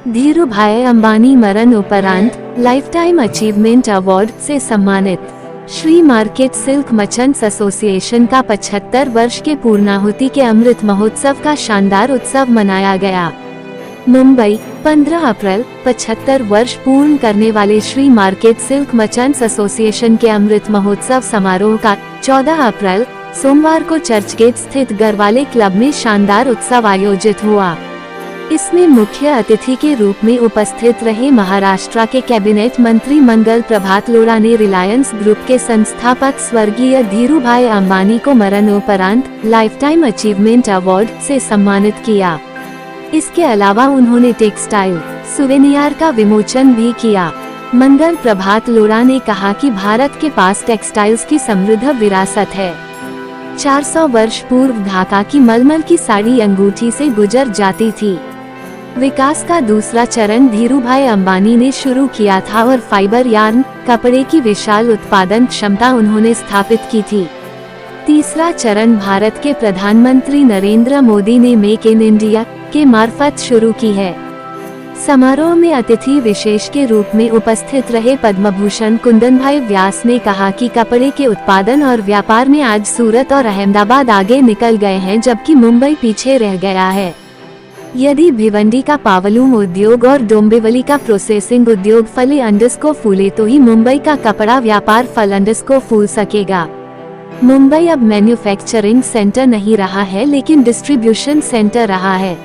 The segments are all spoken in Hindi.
धीरूभाई अंबानी मरण उपरांत लाइफटाइम अचीवमेंट अवार्ड से सम्मानित। Shri market silk merchants association का 75 वर्ष के पूर्णाहुति के अमृत महोत्सव का शानदार उत्सव मनाया गया। मुंबई, 15 अप्रैल। 75 वर्ष पूर्ण करने वाले Shri market silk merchants association के अमृत महोत्सव समारोह का 14 अप्रैल सोमवार को चर्चगेट स्थित गरवाले क्लब में शानदार उत्सव आयोजित हुआ। इसमें मुख्य अतिथि के रूप में उपस्थित रहे महाराष्ट्र के कैबिनेट मंत्री मंगल प्रभात लोढ़ा ने रिलायंस ग्रुप के संस्थापक स्वर्गीय धीरूभाई अंबानी को मरणोपरांत लाइफटाइम अचीवमेंट अवार्ड से सम्मानित किया। इसके अलावा उन्होंने टेक्सटाइल सुवेनियर का विमोचन भी किया। मंगल प्रभात लोढ़ा ने कहा कि भारत के पास टेक्सटाइल्स की समृद्ध विरासत है। 400 वर्ष पूर्व ढाका की मलमल की साड़ी अंगूठी से गुजर जाती थी। विकास का दूसरा चरण धीरूभाई अंबानी ने शुरू किया था और फाइबर यार्न कपड़े की विशाल उत्पादन क्षमता उन्होंने स्थापित की थी। तीसरा चरण भारत के प्रधानमंत्री नरेंद्र मोदी ने मेक इन इंडिया के मार्फत शुरू की है। समारोह में अतिथि विशेष के रूप में उपस्थित रहे पद्मभूषण कुंदनभाई व्यास ने कहा कि कपड़े के उत्पादन और व्यापार में आज सूरत और अहमदाबाद आगे निकल गए हैं, जबकि मुंबई पीछे रह गया है। यदि भिवंडी का पावलूम उद्योग और डोंबिवली का प्रोसेसिंग उद्योग फले अंडस्को फूले तो ही मुंबई का कपड़ा व्यापार फल अंडस्को फूल सकेगा। मुंबई अब मैन्युफैक्चरिंग सेंटर नहीं रहा है, लेकिन डिस्ट्रीब्यूशन सेंटर रहा है।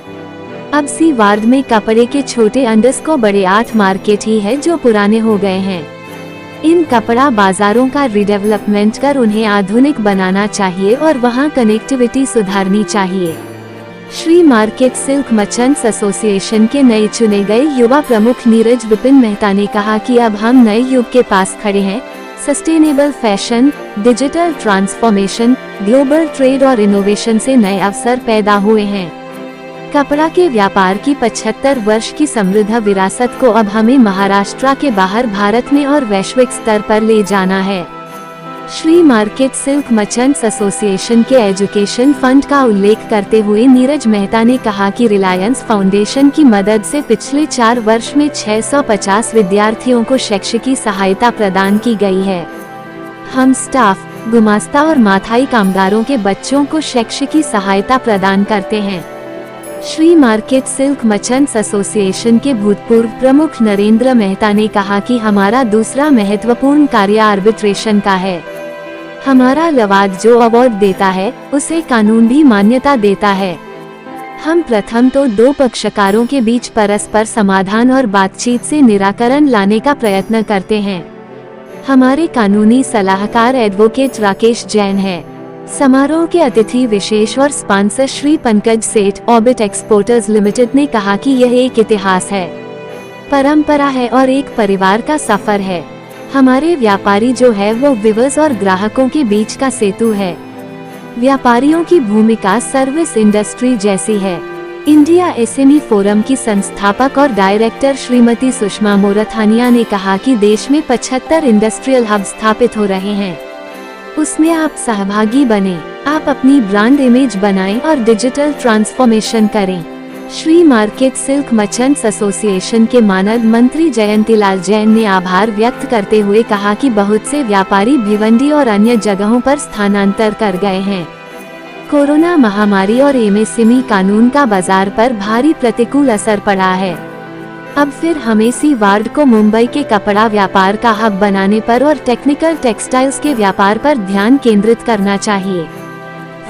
अब सी वार्ड में कपड़े के छोटे अंडस्को बड़े 8 मार्केट ही है जो पुराने हो गए हैं। इन कपड़ा बाजारों का रिडेवलपमेंट कर उन्हें आधुनिक बनाना चाहिए और वहां कनेक्टिविटी सुधारनी चाहिए। Shri market silk merchants association के नए चुने गए युवा प्रमुख नीरज विपिन मेहता ने कहा कि अब हम नए युग के पास खड़े हैं। Sustainable fashion, digital transformation, global trade और इनोवेशन से नए अवसर पैदा हुए हैं। कपड़ा के व्यापार की 75 वर्ष की समृद्ध विरासत को अब हमें महाराष्ट्र के बाहर भारत में और वैश्विक स्तर पर ले जाना है। Shri market silk merchants association के एजुकेशन फंड का उल्लेख करते हुए नीरज मेहता ने कहा कि रिलायंस फाउंडेशन की मदद से पिछले 4 वर्ष में 650 विद्यार्थियों को शैक्षिक सहायता प्रदान की गई है। हम स्टाफ, गुमास्ता और माथाई कामगारों के बच्चों को शैक्षिक सहायता प्रदान करते हैं। Shri market silk merchants association के भूतपूर्व प्रमुख नरेंद्र मेहता ने कहा कि हमारा दूसरा महत्वपूर्ण कार्य आर्बिट्रेशन का है। हमारा लवाद जो अवार्ड देता है उसे कानून भी मान्यता देता है। हम प्रथम तो 2 पक्षकारों के बीच परस्पर समाधान और बातचीत से निराकरण लाने का प्रयत्न करते हैं। हमारे कानूनी सलाहकार एडवोकेट राकेश जैन है। समारोह के अतिथि विशेष और स्पॉन्सर श्री पंकज सेठ ऑर्बिट एक्सपोर्टर्स लिमिटेड ने कहा कि यह एक इतिहास है, परंपरा है और एक परिवार का सफर है। हमारे व्यापारी जो है वो व्यूअर्स और ग्राहकों के बीच का सेतु है। व्यापारियों की भूमिका सर्विस इंडस्ट्री जैसी है। इंडिया एसएमई फोरम की संस्थापक और डायरेक्टर श्रीमती सुषमा मोरथानिया ने कहा कि देश में 75 इंडस्ट्रियल हब स्थापित हो रहे हैं। उसमें आप सहभागी बने, आप अपनी ब्रांड इमेज बनाएं और डिजिटल ट्रांसफॉर्मेशन करें। Shri market silk merchants association के मानद मंत्री जयंतीलाल जैन ने आभार व्यक्त करते हुए कहा कि बहुत से व्यापारी भिवंडी और अन्य जगहों पर स्थानांतर कर गए हैं। कोरोना महामारी और एमएसएमई कानून का बाजार पर भारी प्रतिकूल असर पड़ा है। अब फिर हमें सी वार्ड को मुंबई के कपड़ा व्यापार का हब बनाने पर और टेक्निकल टेक्सटाइल्स के व्यापार पर ध्यान केंद्रित करना चाहिए।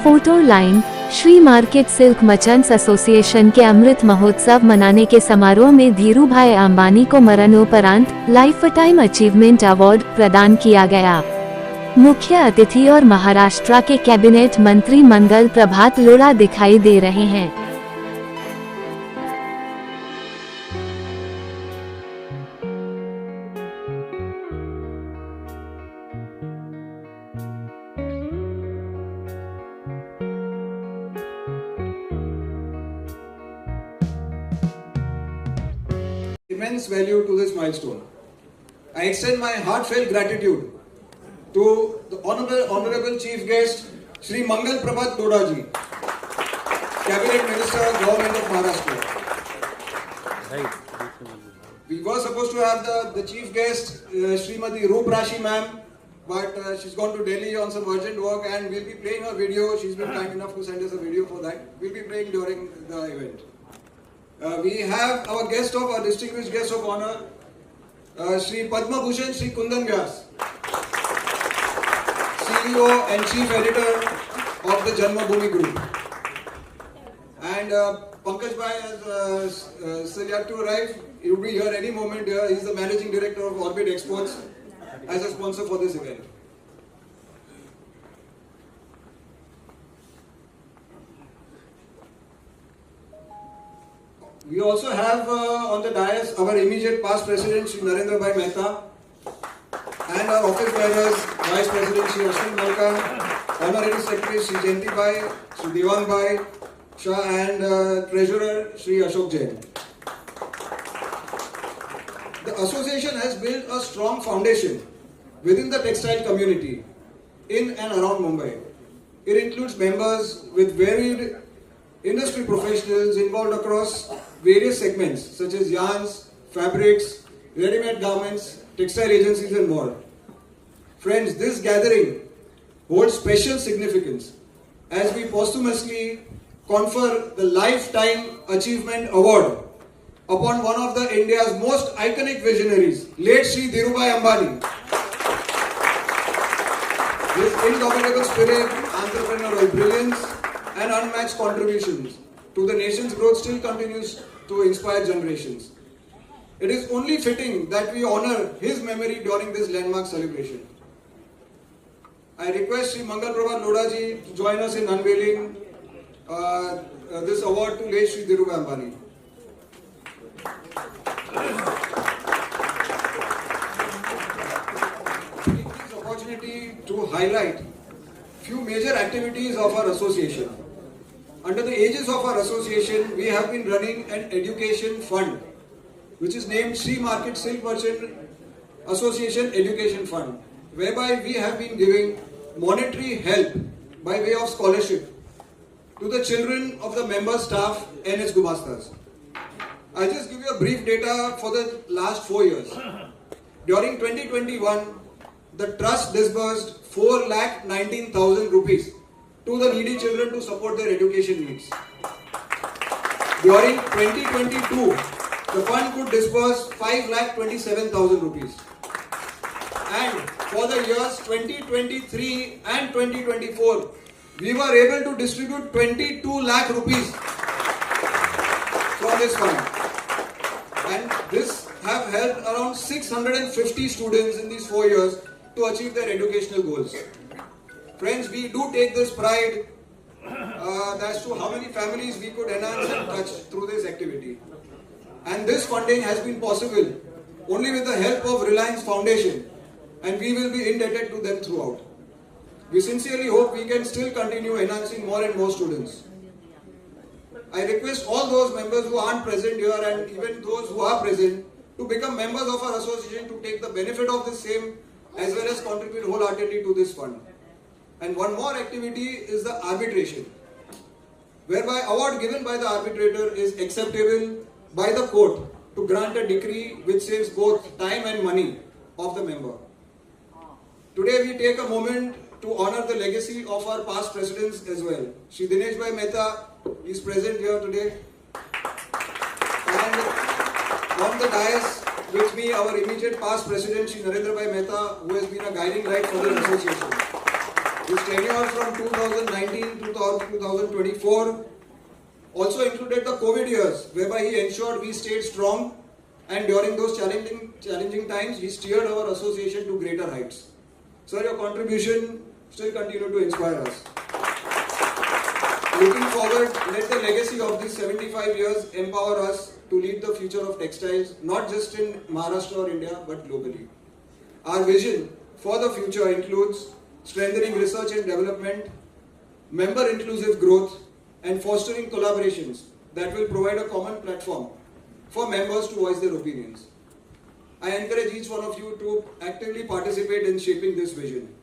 Photo line. Shri market silk merchants association के अमृत महोत्सव मनाने के समारोह में धीरूभाई अंबानी को मरणोपरांत लाइफटाइम अचीवमेंट अवार्ड प्रदान किया गया। मुख्य अतिथि और महाराष्ट्र के कैबिनेट मंत्री मंगल प्रभात लोढ़ा दिखाई दे रहे हैं। Immense value to this milestone. I extend my heartfelt gratitude to the honorable chief guest Shri Mangal Prabhat Lodha ji, Cabinet Minister, Government of Maharashtra. Right. We were supposed to have the chief guest, Srimati Roop Rashi ma'am, but she's gone to Delhi on some urgent work, and we'll be playing her video. She's been kind enough to send us a video for that. We'll be playing during the event. We have our distinguished guest of honor, Sri Padma Bhushan Sri Kundan Vyas, CEO and Chief Editor of the Janmabhoomi Group. And Pankaj Bhai has still yet to arrive. He will be here any moment. He is the Managing Director of Orbit Exports as a sponsor for this event. We also have on the dais our immediate past President Shri Narendra Bhai Mehta and our office bearers, Vice President Shri Ashwin Malka, Honorary Secretary Shri Jayanti Bhai, Shri Devang Bhai Shah, and Treasurer Shri Ashok Jain. The association has built a strong foundation within the textile community in and around Mumbai. It includes members with varied industry professionals involved across various segments such as yarns, fabrics, ready-made garments, textile agencies and more. Friends, this gathering holds special significance as we posthumously confer the Lifetime Achievement Award upon one of the India's most iconic visionaries, late Shri Dhirubhai Ambani. His indomitable spirit, entrepreneurial brilliance and unmatched contributions to the nation's growth still continues to inspire generations. It is only fitting that we honor his memory during this landmark celebration. I request Shri Mangal Prabhat Lodaji to join us in unveiling this award to late Shri Dhirubhai Ambani. Take this opportunity to highlight few major activities of our association. Under the aegis of our association, we have been running an education fund, which is named Sri Market Silk Merchant Association Education Fund, whereby we have been giving monetary help by way of scholarship to the children of the member staff and its Gumastas. I'll just give you a brief data for the last 4 years. During 2021, the trust disbursed 4,19,000 rupees to the needy children to support their education needs. During 2022, the fund could disburse 5,27,000 rupees. And for the years 2023 and 2024, we were able to distribute 22 lakh rupees from this fund. And this have helped around 650 students in these 4 years to achieve their educational goals. Friends, we do take this pride as to how many families we could enhance and touch through this activity. And this funding has been possible only with the help of Reliance Foundation, and we will be indebted to them throughout. We sincerely hope we can still continue enhancing more and more students. I request all those members who aren't present here and even those who are present to become members of our association to take the benefit of the same as well as contribute wholeheartedly to this fund. And one more activity is the arbitration, whereby award given by the arbitrator is acceptable by the court to grant a decree which saves both time and money of the member. Today we take a moment to honor the legacy of our past presidents as well. Shri Dinesh Bhai Mehta is present here today. And on the dais with me, our immediate past president, Shri Narendra Bhai Mehta, who has been a guiding light for the association. His tenure from 2019 to 2024 also included the COVID years, whereby he ensured we stayed strong, and during those challenging times, he steered our association to greater heights. Sir, your contribution still continue to inspire us. Looking forward, let the legacy of these 75 years empower us to lead the future of textiles, not just in Maharashtra or India, but globally. Our vision for the future includes strengthening research and development, member-inclusive growth, and fostering collaborations that will provide a common platform for members to voice their opinions. I encourage each one of you to actively participate in shaping this vision.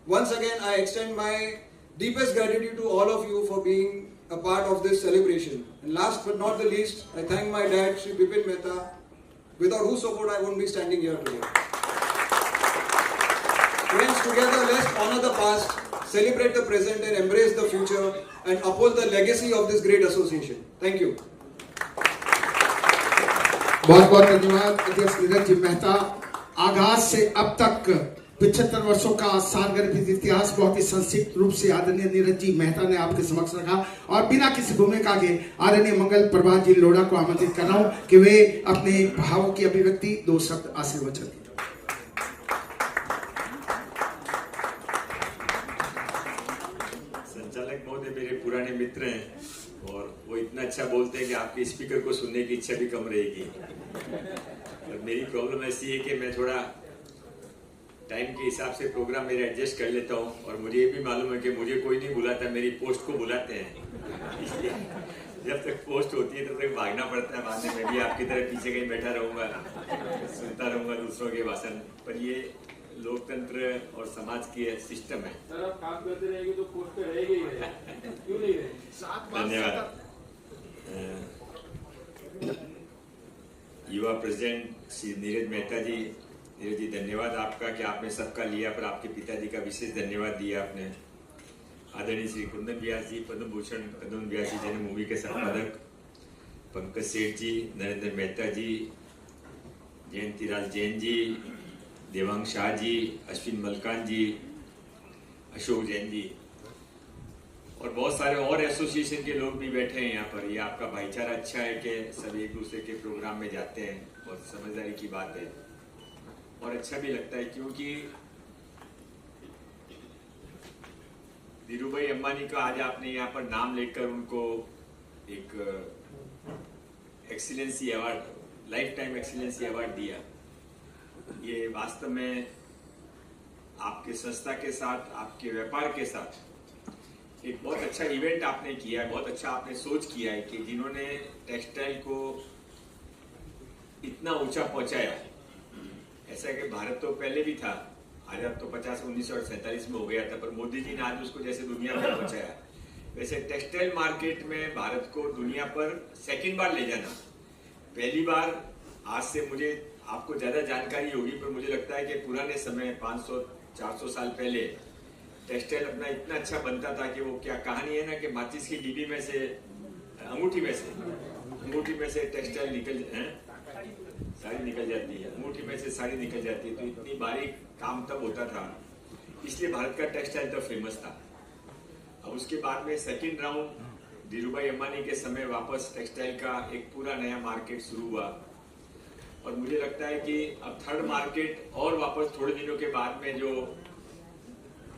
Once again, I extend my deepest gratitude to all of you for being a part of this celebration. And last but not the least, I thank my dad, Shri Bipin Mehta, without whose support I won't be standing here today. Friends, together let's honor the past, celebrate the present and embrace the future and uphold the legacy of this great association. Thank you. बहुत बहुत धन्यवाद अध्यक्ष नीरज जी मेहता। आगाज से अब तक 75 वर्षों का सारगर्भित इतिहास बहुत ही संक्षिप्त रूप से आदरणीय नीरज जी मेहता ने आपके समक्ष रखा और बिना किसी भूमिका के आदरणीय मंगल प्रभात जी लोढ़ा को आमंत्रित कर रहा हूं कि वे अपने भावों की अभिव्यक्ति 2 शब्द आशीर्वचन दें। संचालक महोदय मेरे पुराने मित्र हैं और वो इतना अच्छा बोलते हैं कि आपके स्पीकर को सुनने की इच्छा भी कम रहेगी। और मेरी प्रॉब्लम ऐसी है कि मैं थोड़ा टाइम के हिसाब से प्रोग्राम मेरे एडजस्ट कर लेता हूँ और मुझे ये भी मालूम है कि मुझे कोई नहीं बुलाता, मेरी पोस्ट को बुलाते हैं। इसलिए जब तक पोस्ट होती है तब तक भागना पड़ता है। बाद में मैं भी आपकी तरह पीछे कहीं बैठा रहूंगा, सुनता रहूंगा दूसरों के भाषण। पर ये लोकतंत्र और समाज की सिस्टम है। सर आप काम करते रहेंगे तो पोस्ट पे रहेंगे ही रहेंगे, क्यों नहीं रहेंगे? धन्यवाद। युवा प्रेसिडेंट श्री नीरज मेहता जी, नीरज जी धन्यवाद आपका कि आपने सबका लिया, पर आपके पिताजी का विशेष धन्यवाद दिया आपने। आदरणीय श्री कुंदन व्यास जी, पद्म भूषण कुंदन व्यास जी जन्मभूमि के संपादक, पंकज सेठ जी, नरेंद्र मेहता जी, जयंतीलाल जैन जी, देवांग शाह जी, अश्विन मलकान जी, अशोक जैन जी और बहुत सारे और एसोसिएशन के लोग भी बैठे हैं यहाँ पर। ये आपका भाईचारा अच्छा है कि सब एक दूसरे के प्रोग्राम में जाते हैं, बहुत समझदारी की बात है और अच्छा भी लगता है क्योंकि धीरूभाई अंबानी का आज आपने यहाँ पर नाम लेकर उनको एक excellency award, life time excellency award दिया। ये वास्तव में आपके संस्था के साथ, आपके व्यापार के साथ एक बहुत अच्छा इवेंट आपने किया है, बहुत अच्छा आपने सोच किया है कि जिन्होंने टेक्सटाइल को इतना ऊंचा पहुंचाया। ऐसा कि भारत तो पहले भी था, आजाद तो 1947 में हो गया था, पर मोदी जी ने आज उसको जैसे दुनिया में पहुंचाया, वैसे टेक्सटाइल मार्केट में भारत को दुनिया पर सेकंड बार ले जाना। पहली बार आज से मुझे आपको ज्यादा जानकारी होगी, पर मुझे लगता है कि पुराने समय 500-400 साल पहले टेक्सटाइल अपना इतना अच्छा बनता था कि वो क्या कहानी है ना कि माचिस की डिब्बी में से अंगूठी में से टेक्सटाइल साड़ी निकल जाती है, अंगूठी में से साड़ी निकल जाती है। तो इतनी बारीक काम तब होता था, इसलिए भारत का टेक्सटाइल तब फेमस था। अब उसके बाद में सेकंड राउंड धीरूभाई अंबानी के समय वापस टेक्सटाइल का एक पूरा नया मार्केट शुरू हुआ और मुझे लगता है कि अब थर्ड मार्केट और वापस थोड़े दिनों के बाद में जो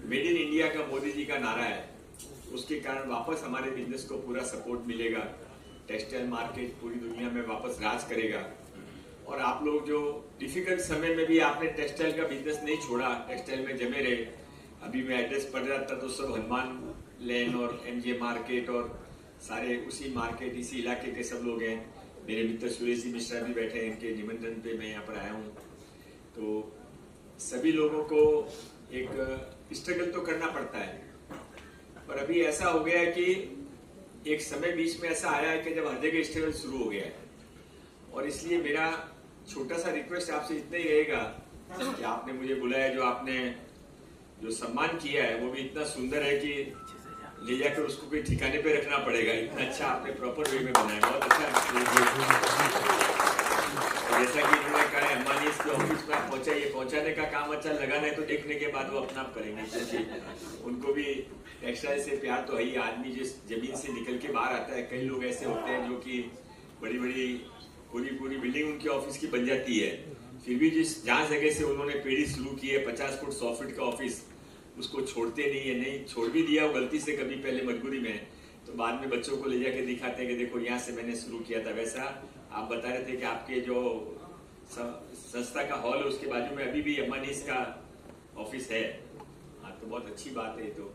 मेड इन इंडिया का मोदी जी का नारा है, उसके कारण वापस हमारे बिजनेस को पूरा सपोर्ट मिलेगा। टेक्सटाइल मार्केट पूरी दुनिया में वापस राज करेगा और आप लोग जो डिफिकल्ट समय में भी आपने टेक्सटाइल का बिजनेस नहीं छोड़ा, टेक्सटाइल में जमे रहे। अभी मैं एड्रेस पढ़ रहा था तो सब हनुमान लेन और एमजे मार्केट और सारे उसी मार्केट, इसी इलाके के सब लोग हैं। मेरे मित्र सुरेश जी मिश्रा भी बैठे हैं, इनके निमंत्रण पे मैं यहाँ पर आया हूँ। तो सभी लोगों को एक स्ट्रगल तो करना पड़ता है, पर अभी ऐसा हो गया है कि एक समय बीच में ऐसा आया है कि जब हर जगह स्ट्रगल शुरू हो गया है और इसलिए मेरा छोटा सा रिक्वेस्ट आपसे इतना ही रहेगा कि आपने मुझे बुलाया, जो आपने जो सम्मान किया है वो भी इतना सुंदर है कि ले जाकर उसको कोई ठिकाने पे रखना पड़ेगा। इतना अच्छा आपने प्रॉपर वे में बनाया, बहुत अच्छा। जैसा कि इन्होंने कहा अंबानी के ऑफिस में पहुंचा, ये पहुंचाने का काम अच्छा लगा नहीं तो देखने के बाद वो अपना आप करेंगे, क्योंकि उनको भी टेक्सटाइल से प्यार तो है ही। आदमी जिस जमीन से निकल के बाहर आता है, कई लोग ऐसे होते हैं जो कि बड़ी बड़ी पूरी बिल्डिंग उनके ऑफिस की बन जाती है, फिर भी जहाँ जगह से उन्होंने पीढ़ी शुरू की है 50 फुट 100 फीट का ऑफिस, उसको छोड़ते नहीं है। नहीं छोड़ भी दिया वो गलती से कभी पहले मजबूरी में, तो बाद में बच्चों को ले जाके दिखाते हैं कि देखो यहाँ से मैंने शुरू किया था। वैसा आप बता रहे थे कि आपके जो संस्था का हॉल है उसके बाजू में अभी भी अंबानीज का ऑफिस है। हाँ, तो बहुत अच्छी बात है। तो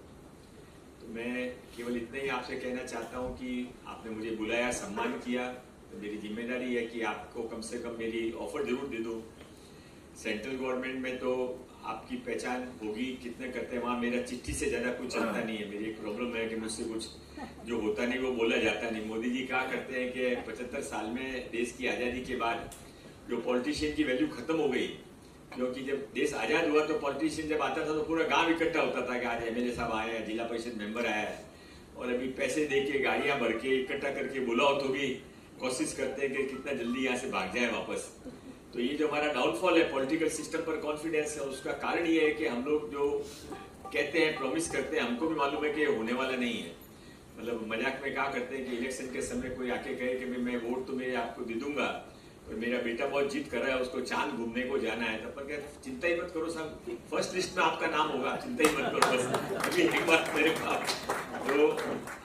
मैं केवल इतना ही आपसे कहना चाहता हूँ कि आपने मुझे बुलाया, सम्मान किया, तो मेरी जिम्मेदारी है कि आपको कम से कम मेरी ऑफर जरूर दे दूँ। सेंट्रल गवर्नमेंट में तो आपकी पहचान होगी, कितने करते हैं वहाँ मेरा चिट्ठी से ज्यादा कुछ चलता नहीं है। मेरी एक प्रॉब्लम है कि मुझसे कुछ जो होता नहीं वो बोला जाता नहीं। मोदी जी कहा करते हैं कि 75 साल में देश की आजादी के बाद जो पॉलिटिशियन की वैल्यू खत्म हो गई, क्योंकि जब देश आजाद हुआ तो पॉलिटिशियन जब आता था तो पूरा गांव इकट्ठा होता था कि आज एमएलए साहब आए हैं, जिला परिषद मेंबर आया है, और अभी पैसे दे के गाड़ियां भर के इकट्ठा करके बुलाओ तो भी कोशिश करते हैं कि कितना जल्दी यहाँ से भाग जाए वापस। तो ये जो हमारा डाउनफॉल है पॉलिटिकल सिस्टम पर कॉन्फिडेंस है, उसका कारण ये है कि हम लोग जो कहते हैं, प्रॉमिस करते हैं, हमको भी मालूम है कि होने वाला नहीं है। मतलब मजाक में कहा करते हैं कि इलेक्शन के समय कोई आके कहे कि मैं वोट तो मैं आपको दे दूंगा, और मेरा बेटा बहुत जिद कर रहा है, उसको चांद घूमने को जाना है, तब पर चिंता ही मत करो साहब, फर्स्ट लिस्ट में आपका नाम होगा, चिंता ही मत करो बस। अभी एक बात मेरे पास, तो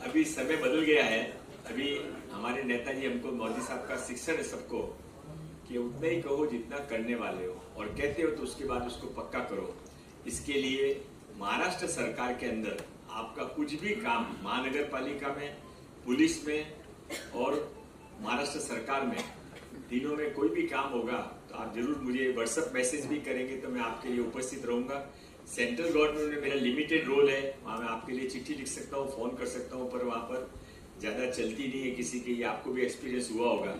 अभी समय बदल गया है। अभी हमारे नेताजी हमको, मोदी साहब का शिक्षण है सबको कि उतना ही कहो जितना करने वाले हो, और कहते हो तो उसके बाद उसको पक्का करो। इसके लिए महाराष्ट्र सरकार के अंदर आपका कुछ भी काम, महानगर पालिका में, पुलिस में और महाराष्ट्र सरकार में, तीनों में कोई भी काम होगा तो आप जरूर मुझे व्हाट्सएप मैसेज भी करेंगे तो मैं आपके लिए उपस्थित रहूंगा। सेंट्रल गवर्नमेंट में मेरा लिमिटेड रोल है, वहाँ मैं आपके लिए चिट्ठी लिख सकता हूँ, फोन कर सकता हूँ, पर वहाँ पर ज़्यादा चलती नहीं है किसी की, ये आपको भी एक्सपीरियंस हुआ होगा।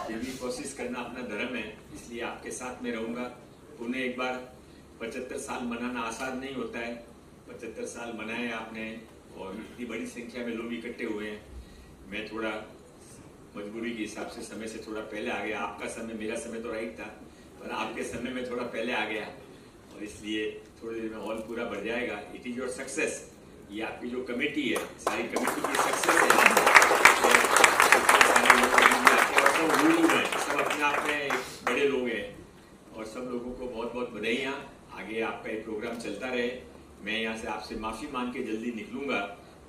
फिर भी कोशिश करना अपना धर्म है, इसलिए आपके साथ में रहूंगा। पुनः एक बार 75 साल मनाना आसान नहीं होता है, 75 साल मनाए आपने और इतनी बड़ी संख्या में लोग इकट्ठे हुए हैं। मैं थोड़ा मजबूरी के हिसाब से समय से थोड़ा पहले आ गया, आपका समय, मेरा समय तो राइट था, पर आपके समय में थोड़ा पहले आ गया, और इसलिए थोड़ी देर में हॉल पूरा भर जाएगा। इट इज योर सक्सेस, ये आपकी जो कमेटी है, सारी कमेटी की सक्सेस है। सब अपने आप में बड़े लोग हैं, और सब लोगों को बहुत बहुत बधाइयाँ। आगे आपका ये प्रोग्राम चलता रहे। मैं यहाँ से आपसे माफी मांग के जल्दी निकलूंगा,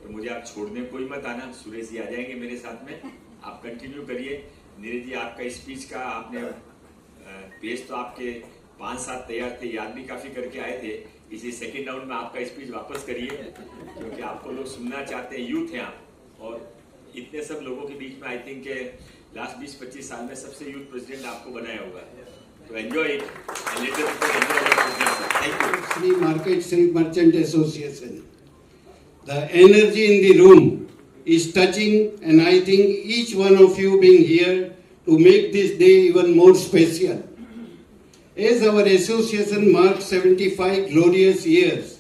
तो मुझे आप छोड़ने कोई मत आना। सुरेश जी आ जाएंगे मेरे साथ में, आप कंटिन्यू करिए। नीरज जी, आपका स्पीच का आपने पेज तो आपके 5-7 तैयार थे, याद भी काफी करके आए थे, इसी सेकंड राउंड में आपका स्पीच वापस करिए, क्योंकि आपको लोग सुनना चाहते हैं। यूथ हैं आप, और इतने सब लोगों के बीच में आई थिंक लास्ट 20-25 साल में सबसे यूथ प्रेसिडेंट आपको बनाया होगा, तो enjoy it and later thank you. Sri Market Silk Merchant Association. The energy in the room is touching, and I think each one of you being here to make this day even more special. As our association marks 75 glorious years,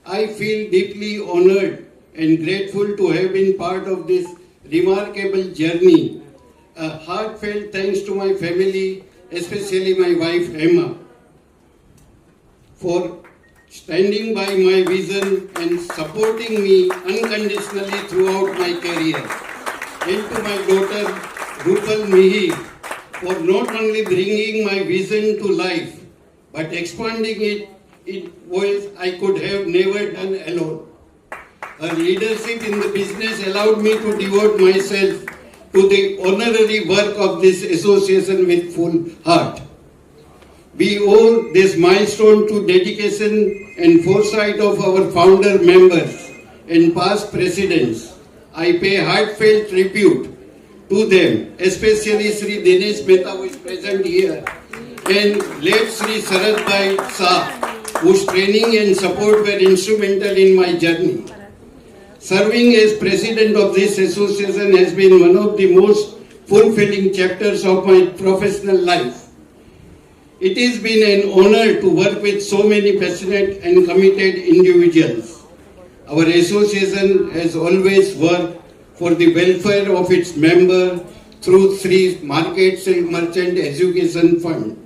I feel deeply honored and grateful to have been part of this remarkable journey. A heartfelt thanks to my family, especially my wife Emma, for standing by my vision and supporting me unconditionally throughout my career. And to my daughter Rupal Mihi for not only bringing my vision to life but expanding it in ways I could have never done alone. Her leadership in the business allowed me to devote myself to the honorary work of this association with full heart. We owe this milestone to dedication and foresight of our founder members and past presidents. I pay heartfelt tribute to them, especially Sri Dinesh Mehta, who is present here, and late Sri Sharad Bhai Shah, whose training and support were instrumental in my journey. Serving as president of this association has been one of the most fulfilling chapters of my professional life. It has been an honor to work with so many passionate and committed individuals. Our association has always worked for the welfare of its members through Sri Market Silk Merchant Education Fund.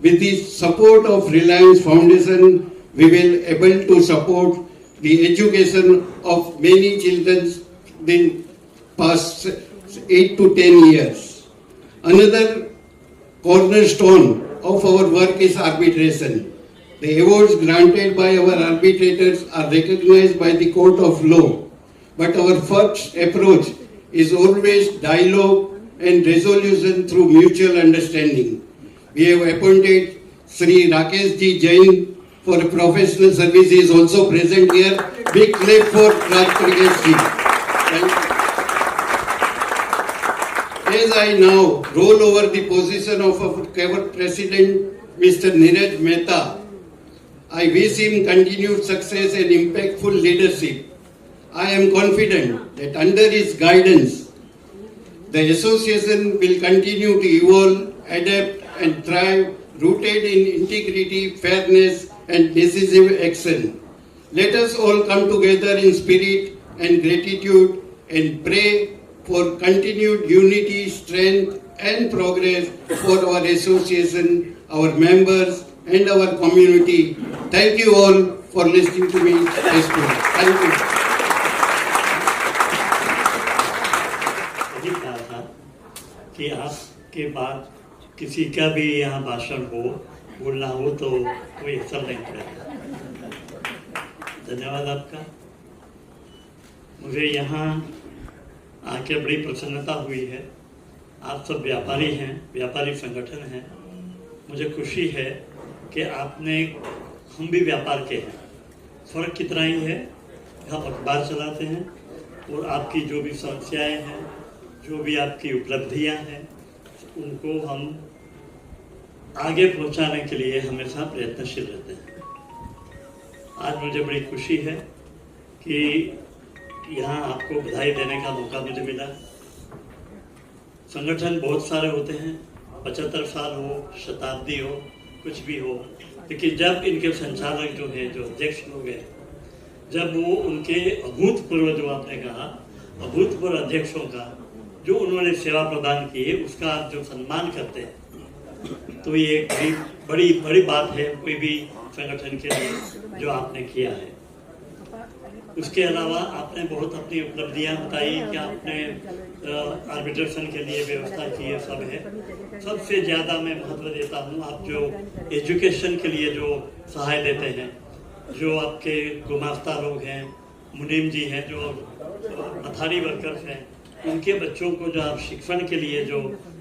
With the support of Reliance Foundation, we will able to support the education of many children in past 8 to 10 years. Another cornerstone of our work is arbitration. The awards granted by our arbitrators are recognized by the court of law, but our first approach is always dialogue and resolution through mutual understanding. We have appointed Sri Rakesh Ji Jain for professional service. He is also present here. Big clap for Rakesh Ji. Thank you. As I now roll over the position of our President, Mr. Neeraj Mehta, I wish him continued success and impactful leadership. I am confident that under his guidance, the association will continue to evolve, adapt and thrive, rooted in integrity, fairness, and decisive action. Let us all come together in spirit and gratitude and pray for continued unity, strength, and progress for our association, our members, and our community. Thank you all for listening to me. Thank you. यही कहा था कि आपके बाद किसी का भी यहाँ भाषण हो, बोलना हो तो कोई असर नहीं पड़ेगा। धन्यवाद आपका। मुझे यहाँ आके बड़ी प्रसन्नता हुई है। आप सब व्यापारी हैं, व्यापारी संगठन हैं। मुझे खुशी है कि हम भी व्यापार के हैं। फर्क कितना ही है, हम अखबार चलाते हैं और आपकी जो भी समस्याएं हैं, जो भी आपकी उपलब्धियां हैं, उनको हम आगे पहुंचाने के लिए हमेशा प्रयत्नशील रहते हैं। आज मुझे बड़ी खुशी है कि यहाँ आपको बधाई देने का मौका मुझे मिला। संगठन बहुत सारे होते हैं, 75 साल हो, शताब्दी हो, कुछ भी हो, लेकिन जब इनके संचालक जो है, जो अध्यक्ष लोग हैं, जब वो उनके अभूतपूर्व, जो आपने कहा, अभूतपूर्व अध्यक्षों का जो उन्होंने सेवा प्रदान की है, उसका आप जो सम्मान करते हैं, तो ये एक बड़ी बात है कोई भी संगठन के लिए जो आपने किया है। उसके अलावा आपने बहुत अपनी उपलब्धियां बताई कि आपने आर्बिट्रेशन के लिए व्यवस्था की है, सब है। सबसे ज़्यादा मैं महत्व देता हूँ आप जो एजुकेशन के लिए जो सहाय देते हैं, जो आपके गुमास्ता लोग हैं, मुनीम जी हैं, जो पथारी वर्कर्स हैं, उनके बच्चों को जो आप शिक्षण के लिए जो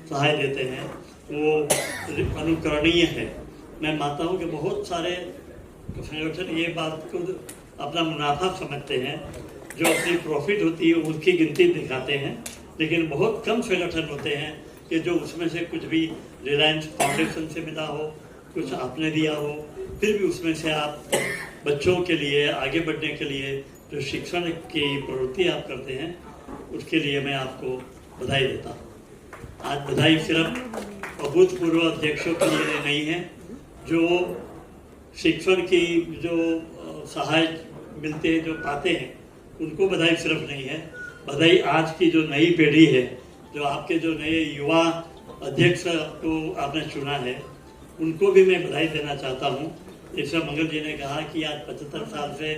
सहाय देते हैं, वो अनुकरणीय है। मैं मानता हूँ कि बहुत सारे संगठन ये बात को अपना मुनाफा समझते हैं, जो अपनी प्रॉफिट होती है उसकी गिनती दिखाते हैं, लेकिन बहुत कम संगठन होते हैं कि जो उसमें से कुछ भी रिलायंस फाउंडेशन से मिला हो, कुछ आपने दिया हो, फिर भी उसमें से आप बच्चों के लिए आगे बढ़ने के लिए जो शिक्षण की प्रवृत्ति आप करते हैं, उसके लिए मैं आपको बधाई देता हूँ। आज बधाई सिर्फ अभूतपूर्व अध्यक्षों के लिए नहीं है, जो शिक्षण की जो सहाय मिलते हैं, जो पाते हैं, उनको बधाई सिर्फ नहीं है, बधाई आज की जो नई पीढ़ी है, जो आपके जो नए युवा अध्यक्ष को आपने चुना है, उनको भी मैं बधाई देना चाहता हूँ। जैसे मंगल जी ने कहा कि आज 75 साल से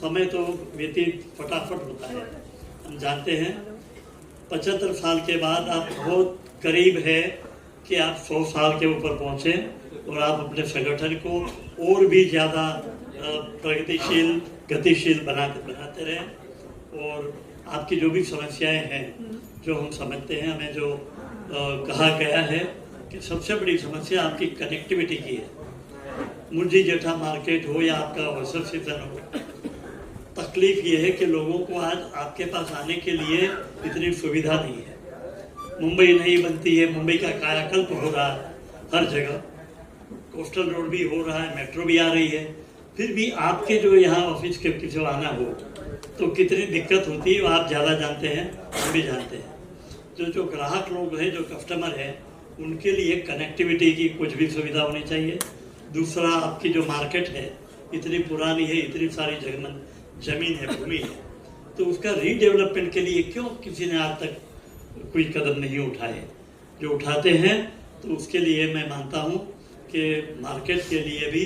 समय तो व्यतीत फटाफट होता है, हम जानते हैं। 75 साल के बाद आप बहुत करीब है कि आप 100 साल के ऊपर पहुँचे और आप अपने संगठन को और भी ज़्यादा प्रगतिशील, गतिशील बनाते रहें। और आपकी जो भी समस्याएं हैं, जो हम समझते हैं, हमें जो कहा गया है कि सबसे बड़ी समस्या आपकी कनेक्टिविटी की है। मुंजी जेठा मार्केट हो या आपका वसर सीजन हो, तकलीफ ये है कि लोगों को आज आपके पास आने के लिए इतनी सुविधा नहीं है। मुंबई नहीं बनती है, मुंबई का कायाकल्प हो रहा है हर जगह, कोस्टल रोड भी हो रहा है, मेट्रो भी आ रही है, फिर भी आपके जो यहाँ ऑफिस के किसी आना हो तो कितनी दिक्कत होती है, आप ज़्यादा जानते हैं, हम भी जानते हैं। जो ग्राहक लोग हैं, जो कस्टमर हैं, उनके लिए कनेक्टिविटी की कुछ भी सुविधा होनी चाहिए। दूसरा, आपकी जो मार्केट है इतनी पुरानी है, इतनी सारी जमीन है, भूमि है, तो उसका रीडेवलपमेंट के लिए क्यों किसी ने आज तक कोई कदम नहीं उठाए? जो उठाते हैं तो उसके लिए मैं मानता हूँ कि मार्केट के लिए भी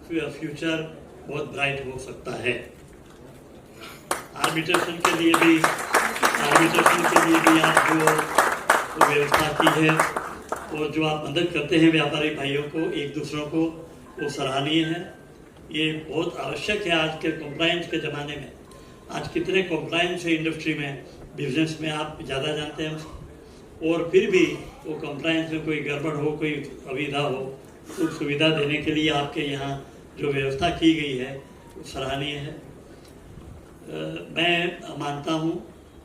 फ्यूचर बहुत ब्राइट हो सकता है। आर्बिट्रेशन के लिए भी आप जो व्यवस्था की है और जो आप मदद करते हैं व्यापारी भाइयों को, एक दूसरों को, वो सराहनीय है। ये बहुत आवश्यक है आज के कंप्लायंस के ज़माने में। आज कितने कंप्लायंस है इंडस्ट्री में, बिजनेस में, आप ज़्यादा जानते हैं, और फिर भी वो कंप्लायंस में कोई गड़बड़ हो, कोई अविधा हो, तो सुविधा देने के लिए आपके यहाँ जो व्यवस्था की गई है वो सराहनीय है। मैं मानता हूँ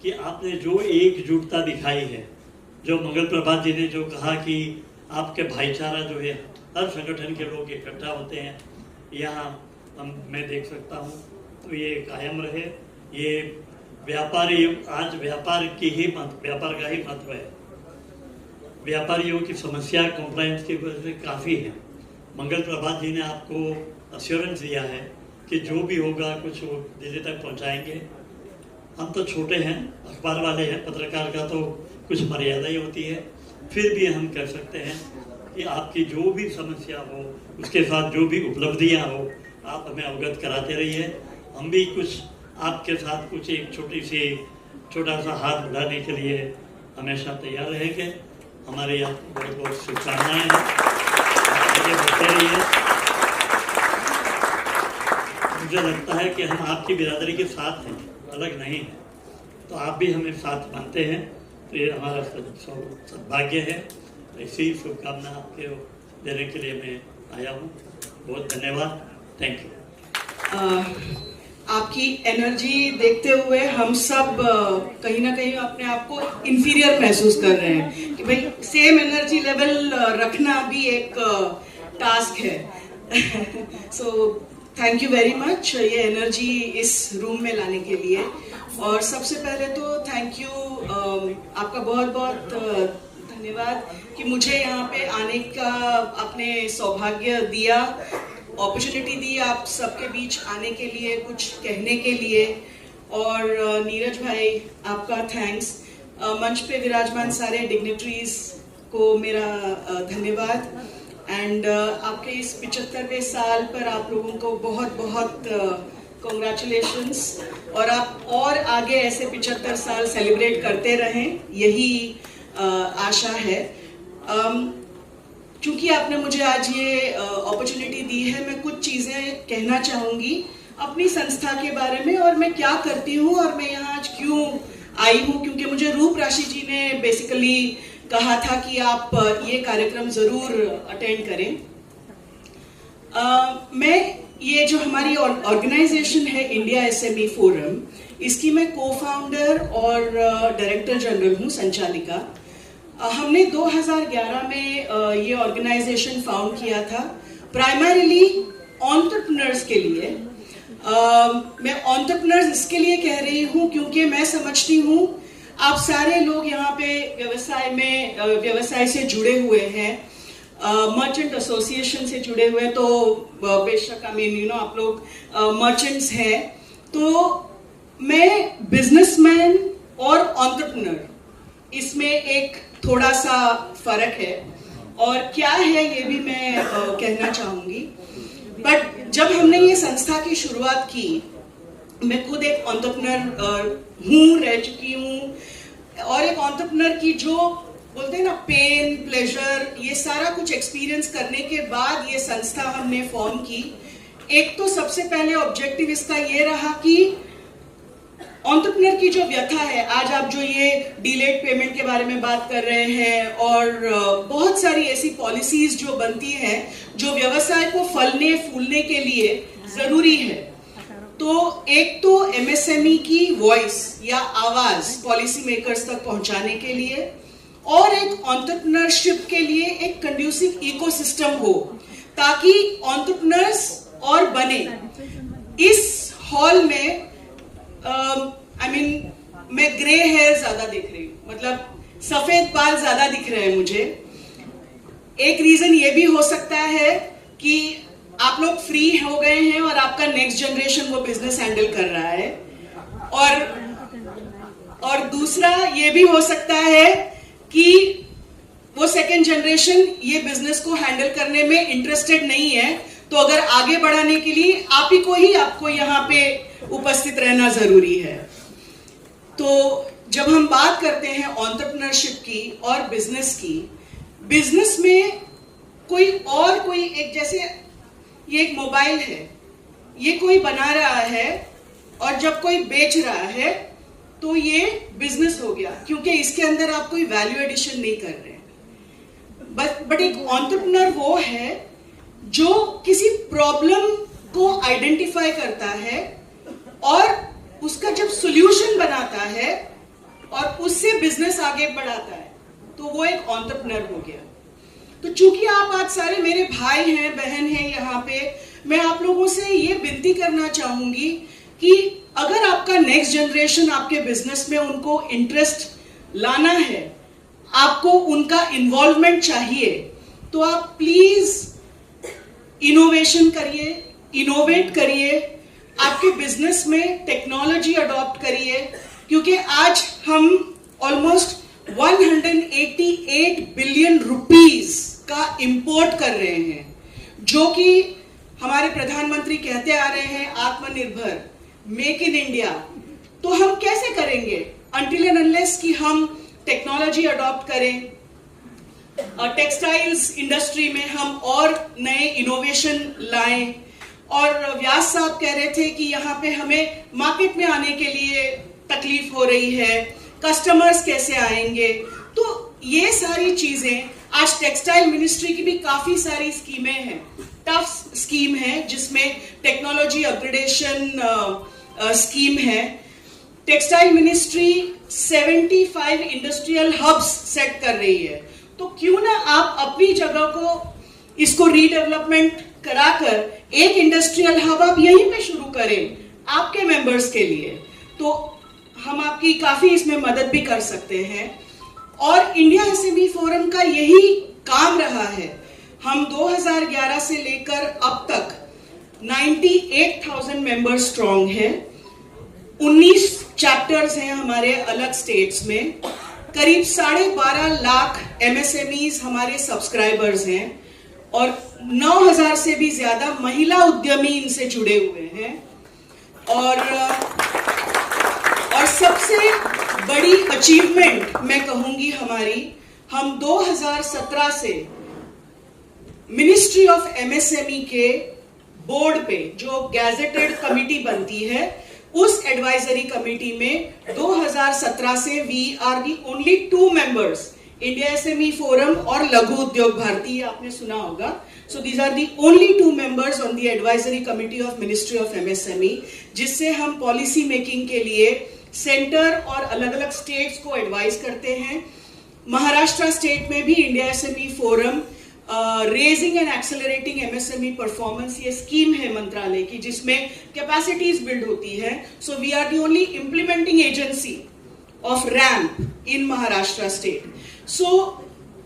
कि आपने जो एकजुटता दिखाई है, जो मंगल प्रभात जी ने जो कहा कि आपके भाईचारा जो है, हर संगठन के लोग इकट्ठा होते हैं, यहाँ मैं देख सकता हूँ, तो ये कायम रहे। ये व्यापारी, आज व्यापार का ही महत्व है। व्यापारियों की समस्या कंप्लायंस की वजह से काफ़ी है। मंगल प्रभात जी ने आपको अश्योरेंस दिया है कि जो भी होगा कुछ वो दिल्ली तक पहुंचाएंगे। हम तो छोटे हैं, अखबार वाले हैं, पत्रकार का तो कुछ मर्यादा ही होती है, फिर भी हम कर सकते हैं कि आपकी जो भी समस्या हो, उसके साथ जो भी उपलब्धियां हो, आप हमें अवगत कराते रहिए। हम भी कुछ आपके साथ कुछ एक छोटा सा हाथ बढ़ाने के लिए हमेशा तैयार रहेंगे। हमारे यहाँ बहुत बहुत शुभकामनाएं हैं, आगे बढ़ते रहिए। मुझे लगता है कि हम आपकी बिरादरी के साथ हैं, अलग नहीं है, तो आप भी हमें साथ मानते हैं, तो ये हमारा सौभाग्य है। ऐसी शुभकामना आपके देने के लिए मैं आया हूँ। बहुत धन्यवाद, थैंक यू। आपकी एनर्जी देखते हुए हम सब कहीं ना कहीं अपने आप को इंफीरियर महसूस कर रहे हैं कि भाई सेम एनर्जी लेवल रखना भी एक टास्क है। So thank you very much ये एनर्जी इस रूम में लाने के लिए। और सबसे पहले तो थैंक यू, आपका बहुत बहुत धन्यवाद कि मुझे यहाँ पे आने का आपने सौभाग्य दिया, अपॉर्चुनिटी दी आप सबके बीच आने के लिए, कुछ कहने के लिए। और नीरज भाई आपका थैंक्स। मंच पे विराजमान सारे डिग्निटरीज को मेरा धन्यवाद। एंड आपके इस 75वें साल पर आप लोगों को बहुत बहुत कॉन्ग्रेचुलेशंस। और आप और आगे ऐसे 75 साल सेलिब्रेट करते रहें, यही आशा है। क्योंकि आपने मुझे आज ये अपॉर्चुनिटी दी है, मैं कुछ चीज़ें कहना चाहूँगी अपनी संस्था के बारे में और मैं क्या करती हूँ और मैं यहाँ आज क्यों आई हूँ। क्योंकि मुझे रूप राशि जी ने बेसिकली कहा था कि आप ये कार्यक्रम ज़रूर अटेंड करें। मैं ये जो हमारी ऑर्गेनाइजेशन है इंडिया एसएमई फोरम, इसकी मैं को-फाउंडर और डायरेक्टर जनरल हूँ, संचालिका। हमने 2011 में ये ऑर्गेनाइजेशन फाउंड किया था प्राइमरीली एंटरप्रेन्योर्स के लिए। मैं एंटरप्रेन्योर्स इसके लिए कह रही हूँ क्योंकि मैं समझती हूँ आप सारे लोग यहाँ पे व्यवसाय से जुड़े हुए हैं, मर्चेंट एसोसिएशन से जुड़े हुए हैं, तो बेशक आप लोग मर्चेंट्स हैं। तो मैं बिजनेसमैन और एंटरप्रेन्योर, इसमें एक थोड़ा सा फर्क है और क्या है ये भी मैं कहना चाहूंगी। बट जब हमने ये संस्था की शुरुआत की, मैं खुद एक एंटरप्रेन्योर हूँ, रह चुकी हूँ, और एक एंटरप्रेन्योर की जो बोलते हैं ना पेन प्लेजर, ये सारा कुछ एक्सपीरियंस करने के बाद ये संस्था हमने फॉर्म की। एक तो सबसे पहले ऑब्जेक्टिव इसका ये रहा कि एंटरप्रेन्योर की जो व्यथा है, आज आप जो ये डिलेड पेमेंट के बारे में बात कर रहे हैं और बहुत सारी ऐसी पॉलिसीज जो बनती हैं जो व्यवसाय को फलने फूलने के लिए जरूरी है, तो एक तो एमएसएमई की वॉइस या आवाज पॉलिसी मेकर्स तक पहुंचाने के लिए, और एक एंटरप्रेन्योरशिप के लिए एक कंड्यूसिव इकोसिस्टम हो ताकि एंटरप्रेन्योर्स और बने। इस हॉल में मैं ग्रे हेयर ज्यादा देख रही हूँ, मतलब सफेद बाल ज्यादा दिख रहे हैं मुझे। एक रीजन ये भी हो सकता है कि आप लोग फ्री हो गए हैं और आपका नेक्स्ट जनरेशन वो बिजनेस हैंडल कर रहा है, और दूसरा ये भी हो सकता है कि वो सेकेंड जनरेशन ये बिजनेस को हैंडल करने में इंटरेस्टेड नहीं है। तो अगर आगे बढ़ाने के लिए आपको यहाँ पे उपस्थित रहना जरूरी है। तो जब हम बात करते हैं एंटरप्रेन्योरशिप की और बिजनेस की, बिजनेस में कोई एक, जैसे ये एक मोबाइल है, ये कोई बना रहा है और जब कोई बेच रहा है तो ये बिजनेस हो गया, क्योंकि इसके अंदर आप कोई वैल्यू एडिशन नहीं कर रहे हैं। बट एक एंटरप्रेन्योर वो है जो किसी प्रॉब्लम को आइडेंटिफाई करता है और उसका जब सॉल्यूशन बनाता है और उससे बिजनेस आगे बढ़ाता है, तो वो एक एंटरप्रेन्योर हो गया। तो चूंकि आप आज सारे मेरे भाई हैं, बहन हैं यहाँ पे, मैं आप लोगों से ये विनती करना चाहूंगी कि अगर आपका नेक्स्ट जनरेशन आपके बिजनेस में उनको इंटरेस्ट लाना है, आपको उनका इन्वॉल्वमेंट चाहिए, तो आप प्लीज इनोवेशन करिए, इनोवेट करिए, आपके बिजनेस में टेक्नोलॉजी अडॉप्ट करिए, क्योंकि आज हम ऑलमोस्ट 188 बिलियन रुपीस का इंपोर्ट कर रहे हैं, जो कि हमारे प्रधानमंत्री कहते आ रहे हैं आत्मनिर्भर, मेक इन इंडिया। तो हम कैसे करेंगे अनटिल एंड अनलेस कि हम टेक्नोलॉजी अडॉप्ट करें, टेक्सटाइल्स इंडस्ट्री में हम और नए इनोवेशन लाएं। और व्यास साहब कह रहे थे कि यहाँ पे हमें मार्केट में आने के लिए तकलीफ हो रही है, कस्टमर्स कैसे आएंगे। तो ये सारी चीजें आज टेक्सटाइल मिनिस्ट्री की भी काफी सारी स्कीमें हैं, टफ स्कीम है जिसमें टेक्नोलॉजी अपग्रेडेशन स्कीम है। Textile ministry 75 industrial hubs set कर रही है, तो क्यों ना आप अपनी जगह को इसको रीडेवलपमेंट कराकर एक इंडस्ट्रियल हब आप यहीं पे शुरू करें आपके मेंबर्स के लिए, तो हम आपकी काफी इसमें मदद भी कर सकते हैं। और इंडिया एसएमई फोरम का यही काम रहा है। हम 2011 से लेकर अब तक 98,000 मेंबर स्ट्रॉन्ग है, 19 चैप्टर्स हैं हमारे अलग स्टेट्स में, करीब 12.5 लाख एमएसएमईज हमारे सब्सक्राइबर्स हैं और 9,000 से भी ज्यादा महिला उद्यमी इनसे जुड़े हुए हैं। और सबसे बड़ी अचीवमेंट मैं कहूंगी हमारी, हम 2017 से मिनिस्ट्री ऑफ एमएसएमई के बोर्ड पे जो गैजेटेड कमिटी बनती है, उस एडवाइजरी कमिटी में 2017 से we are the only 2 members, India SME forum और लघु उद्योग भारती, आपने सुना होगा। So these are the only 2 members on the advisory committee of ministry of MSME, जिससे हम पॉलिसी मेकिंग के लिए सेंटर और अलग अलग स्टेट्स को एडवाइस करते हैं। महाराष्ट्र स्टेट में भी India SME forum raising and accelerating MSME performance, ये स्कीम है मंत्रालय की जिसमें कैपेसिटीज बिल्ड होती है। So we are the only implementing agency of RAMP in Maharashtra state. So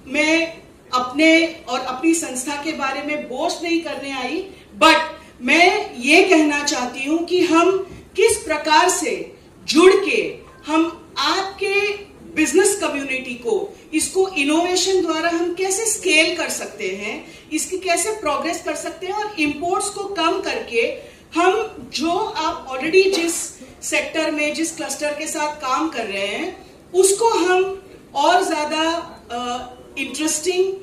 मैं अपने और अपनी संस्था के बारे में बोस्ट नहीं करने आई, बट मैं ये कहना चाहती हूं कि हम किस प्रकार से जुड़ के हम आपके बिजनेस कम्युनिटी को, इसको इनोवेशन द्वारा हम कैसे स्केल कर सकते हैं, इसकी कैसे प्रोग्रेस कर सकते हैं, और इंपोर्ट्स को कम करके हम जो आप ऑलरेडी जिस सेक्टर में, जिस क्लस्टर के साथ काम कर रहे हैं, उसको हम और ज्यादा interesting,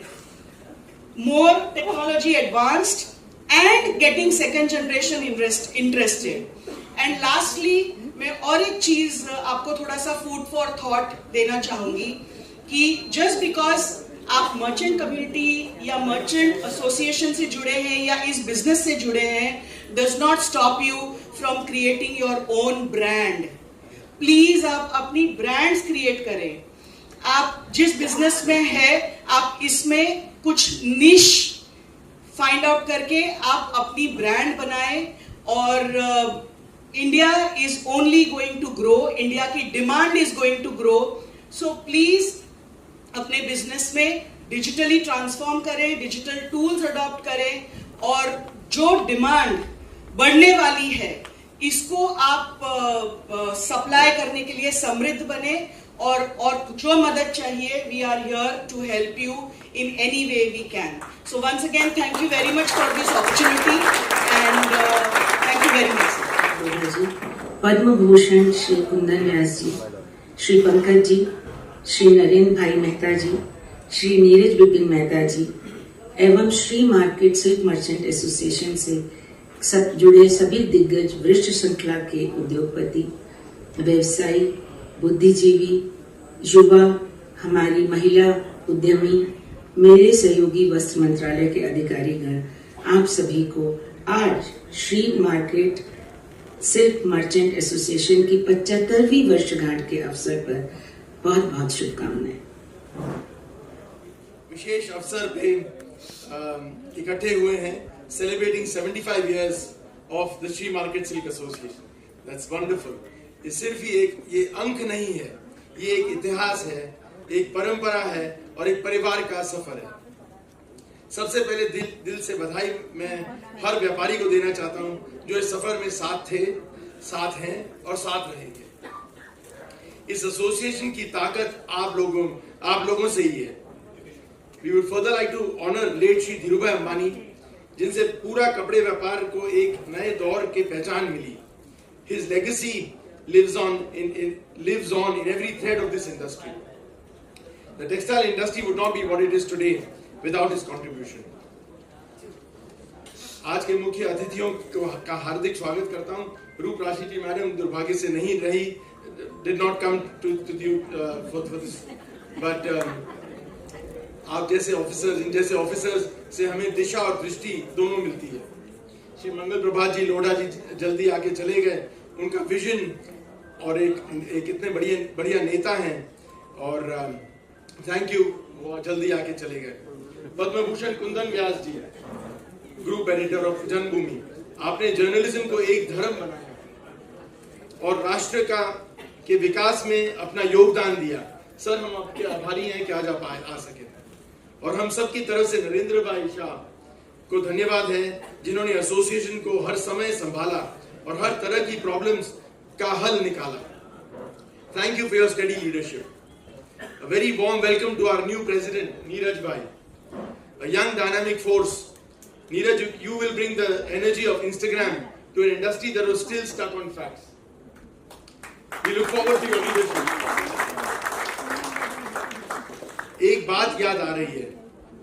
more technology advanced and getting second generation interested. And lastly मैं और एक चीज आपको थोड़ा सा फूड फॉर थॉट देना चाहूंगी कि जस्ट बिकॉज आप मर्चेंट कम्युनिटी या मर्चेंट एसोसिएशन से जुड़े हैं या इस बिजनेस से जुड़े हैं, does not stop you from creating your own brand. Please आप अपनी ब्रांड्स क्रिएट करें। आप जिस बिजनेस में है, आप इसमें कुछ निश फाइंड आउट करके आप अपनी ब्रांड बनाएं। और India is only going to grow, India की demand is going to grow. So please अपने बिजनेस में डिजिटली ट्रांसफॉर्म करें, डिजिटल टूल्स अडॉप्ट करें, और जो डिमांड बढ़ने वाली है इसको आप सप्लाई करने के लिए समृद्ध बने। और जो मदद चाहिए, we are here to help you in any way we can. So once again, thank you very much for this opportunity and thank you very much. Padma Bhushan Shri Kundan व्यास जी, श्री पंकज जी, श्री नरेंद्र भाई मेहता जी, श्री नीरज विपिन मेहता जी एवं Shri market silk merchant association से जुड़े सभी दिग्गज वरिष्ठ श्रृंखला के उद्योगपति, व्यवसायी, बुद्धिजीवी, युवा, हमारी महिला उद्यमी, मेरे सहयोगी वस्त्र मंत्रालय के अधिकारीगण, आप सभी को आज Shri market silk merchant association की 75वीं वर्षगांठ के अवसर पर बहुत बहुत शुभकामनाएं। विशेष अवसर पे इकट्ठे हुए हैं, celebrating 75 years of the Shri market silk association. That's wonderful. ये सिर्फ ये अंक नहीं है, ये एक इतिहास है एक परंपरा है और एक परिवार का सफर है। सबसे पहले दिल से बधाई मैं हर व्यापारी को देना चाहता हूं जो इस सफर में साथ थे, साथ हैं और साथ रहेंगे। इस एसोसिएशन की ताकत आप लोगों से ही है। We would further like to honor late Shri Dhirubhai Ambani, जिनसे पूरा कपड़े व्यापार को एक नए दौर की पहचान मिली। His legacy lives on in every thread of this industry. The textile industry would not be what it is today without his contribution. आज के मुख्य अतिथियों का हार्दिक स्वागत करता हूं। रूप राशि जी मैडम दुर्भाग्य से नहीं रही, did not come to you for this, but आप जैसे ऑफिसर्स, इन जैसे ऑफिसर्स से हमें दिशा और दृष्टि दोनों मिलती है। श्री मंगल प्रभात जी लोढ़ा जी जल्दी आके चले गए। उनका विजन और एक इतने बढ़िया नेता हैं और थैंक यू, वो जल्दी आके चले गए। पद्म भूषण कुंदन व्यास जी, ग्रुप एडिटर ऑफ जन्मभूमि, आपने जर्नलिज्म को एक धर्म बनाया और राष्ट्र के विकास में अपना योगदान दिया। सर, हम आपके आभारी हैं कि आज आप आ सके। और हम सब की तरफ से नरेंद्र भाई शाह को धन्यवाद है जिन्होंने एसोसिएशन को हर समय संभाला और हर तरह की प्रॉब्लम्स का हल निकाला। Thank you for your study leadership. A very warm welcome to our new president, Neeraj Bhai, a young dynamic force. Neeraj, you will bring the energy of Instagram to an industry that was still stuck on facts. We look forward to your leadership. एक बात याद आ रही है,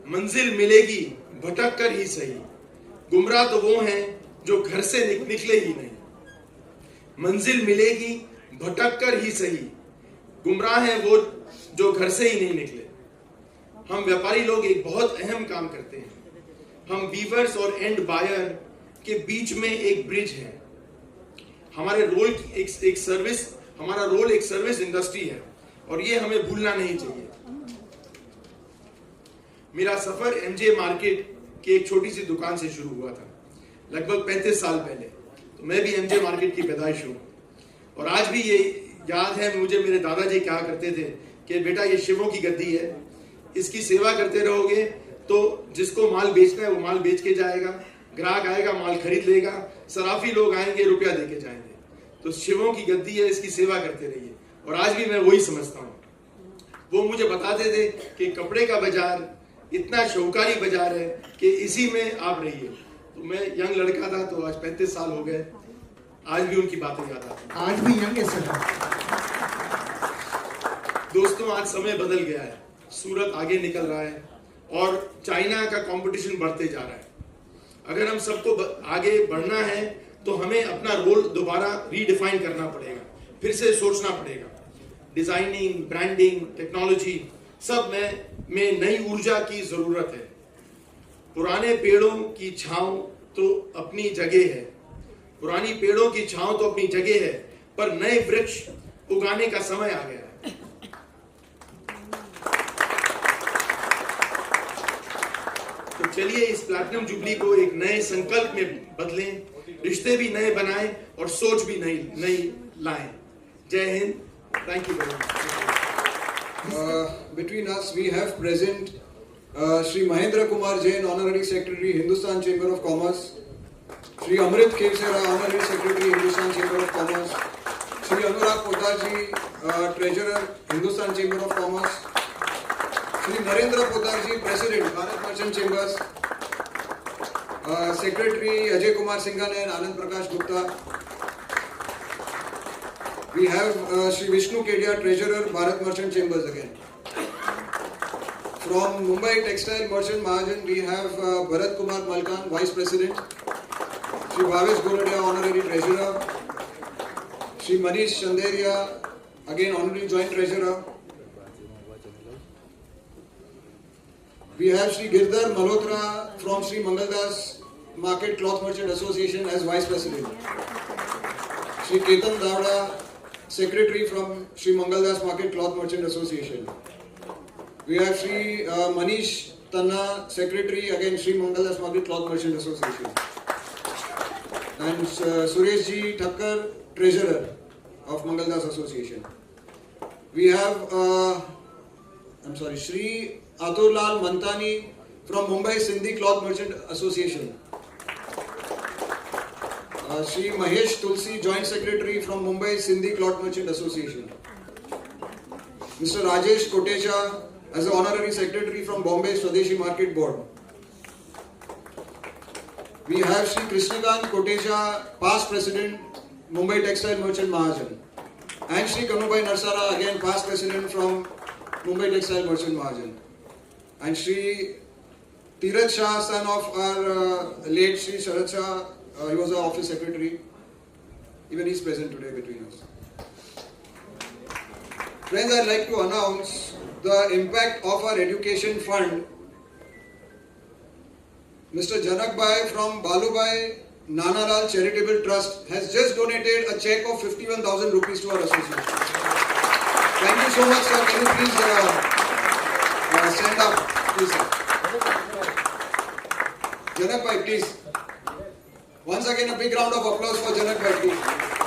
मंजिल मिलेगी भटक कर ही सही, गुमराह तो वो हैं जो घर से निकले ही नहीं। मंजिल मिलेगी भटक कर ही सही, गुमराह हैं वो जो घर से ही नहीं निकले। हम व्यापारी लोग एक बहुत अहम काम करते हैं। हम वीवर्स और एंड बायर के बीच में एक ब्रिज है। हमारे रोल हमारा रोल एक सर्विस इंडस्ट्री है और ये हमें भूलना नहीं चाहिए। मेरा सफर एमजे मार्केट की एक छोटी सी दुकान से शुरू हुआ था लगभग 35 साल पहले। तो मैं भी एमजे मार्केट की पैदाइश हूँ और आज भी ये याद है मुझे, मेरे दादाजी कहा करते थे कि बेटा ये शिवों की गद्दी है, इसकी सेवा करते रहोगे तो जिसको माल बेचना है वो माल बेच के जाएगा, ग्राहक आएगा माल खरीद लेगा, सराफी लोग आएंगे रुपया देके जाएंगे। तो शिवों की गद्दी है, इसकी सेवा करते रहिए। और आज भी मैं वही समझता हूँ। वो मुझे बताते थे कि कपड़े का बाजार इतना शौकारी बाजार है कि इसी में आप रहिए। तो मैं यंग लड़का था तो आज 35 साल हो गए, आज भी उनकी बातें याद आती। आज भी यंग है सर। दोस्तों, आज समय बदल गया है, सूरत आगे निकल रहा है और चाइना का कंपटीशन बढ़ते जा रहा है। अगर हम सबको आगे बढ़ना है तो हमें अपना रोल दोबारा रीडिफाइन करना पड़ेगा, फिर से सोचना पड़ेगा। डिजाइनिंग, ब्रांडिंग, टेक्नोलॉजी सब में नई ऊर्जा की जरूरत है। पुराने पेड़ों की छांव तो अपनी जगह है, पुरानी पेड़ों की छांव तो अपनी जगह है, पर नए वृक्ष उगाने का समय आ गया है। तो चलिए इस प्लैटिनम जुबली को एक नए संकल्प में बदलें, रिश्ते भी नए बनाएं और सोच भी नई लाएं। जय Hind. Thank you very much. Between us we have present Shri Mahendra Kumar Jain, Honorary Secretary, Hindustan Chamber of Commerce, Shri Amrit Khevsera, Honorary Secretary, Hindustan Chamber of Commerce, Shri Anurag Podarji, Treasurer, Hindustan Chamber of Commerce, Shri Narendra Podarji, President, Bharat Merchant Chambers, Secretary Ajay Kumar Singhan and Anand Prakash Gupta. We have Shri Vishnu Kedia, Treasurer, Bharat Merchant Chambers again. From Mumbai Textile Merchant Mahajan, we have Bharat Kumar Malkan, Vice President. Shri Bhavesh Goradia, Honorary Treasurer. Shri Manish Chanderia, again Honorary Joint Treasurer. We have Shri Girdhar Malhotra from Shri Mangaldas Market Cloth Merchant Association as Vice President. Shri Ketan Davda, Secretary from Shri Mangaldas Market Cloth Merchant Association. We have Shri Manish Tanna, Secretary, again Shri Mangaldas Market Cloth Merchant Association. And Suresh Ji Thakkar, Treasurer of Mangaldas Association. We have Shri Aturlal Mantani from Mumbai Sindhi Cloth Merchant Association. Shri Mahesh Tulsi, Joint Secretary from Mumbai Sindhi Cloth Merchant Association. Mr. Rajesh Kotecha as the Honorary Secretary from Bombay Swadeshi Market Board. We have Shri Krishnakant Kotecha, past President, Mumbai Textile Merchant Mahajan. And Shri Kanubai Narsara, again past President from Mumbai Textile Merchant Mahajan. And Shri Tiraj Shah, son of our late Shri Sharad Shah, he was our office secretary. Even he is present today between us. Friends, I'd like to announce the impact of our education fund. Mr. Janak Bhai from Balubhai Nanalal Charitable Trust has just donated a check of 51,000 rupees to our association. Thank you so much, sir. Can you please stand up, please, sir. Janak Bhai, please. Once again, a big round of applause for Janak Bhai, please.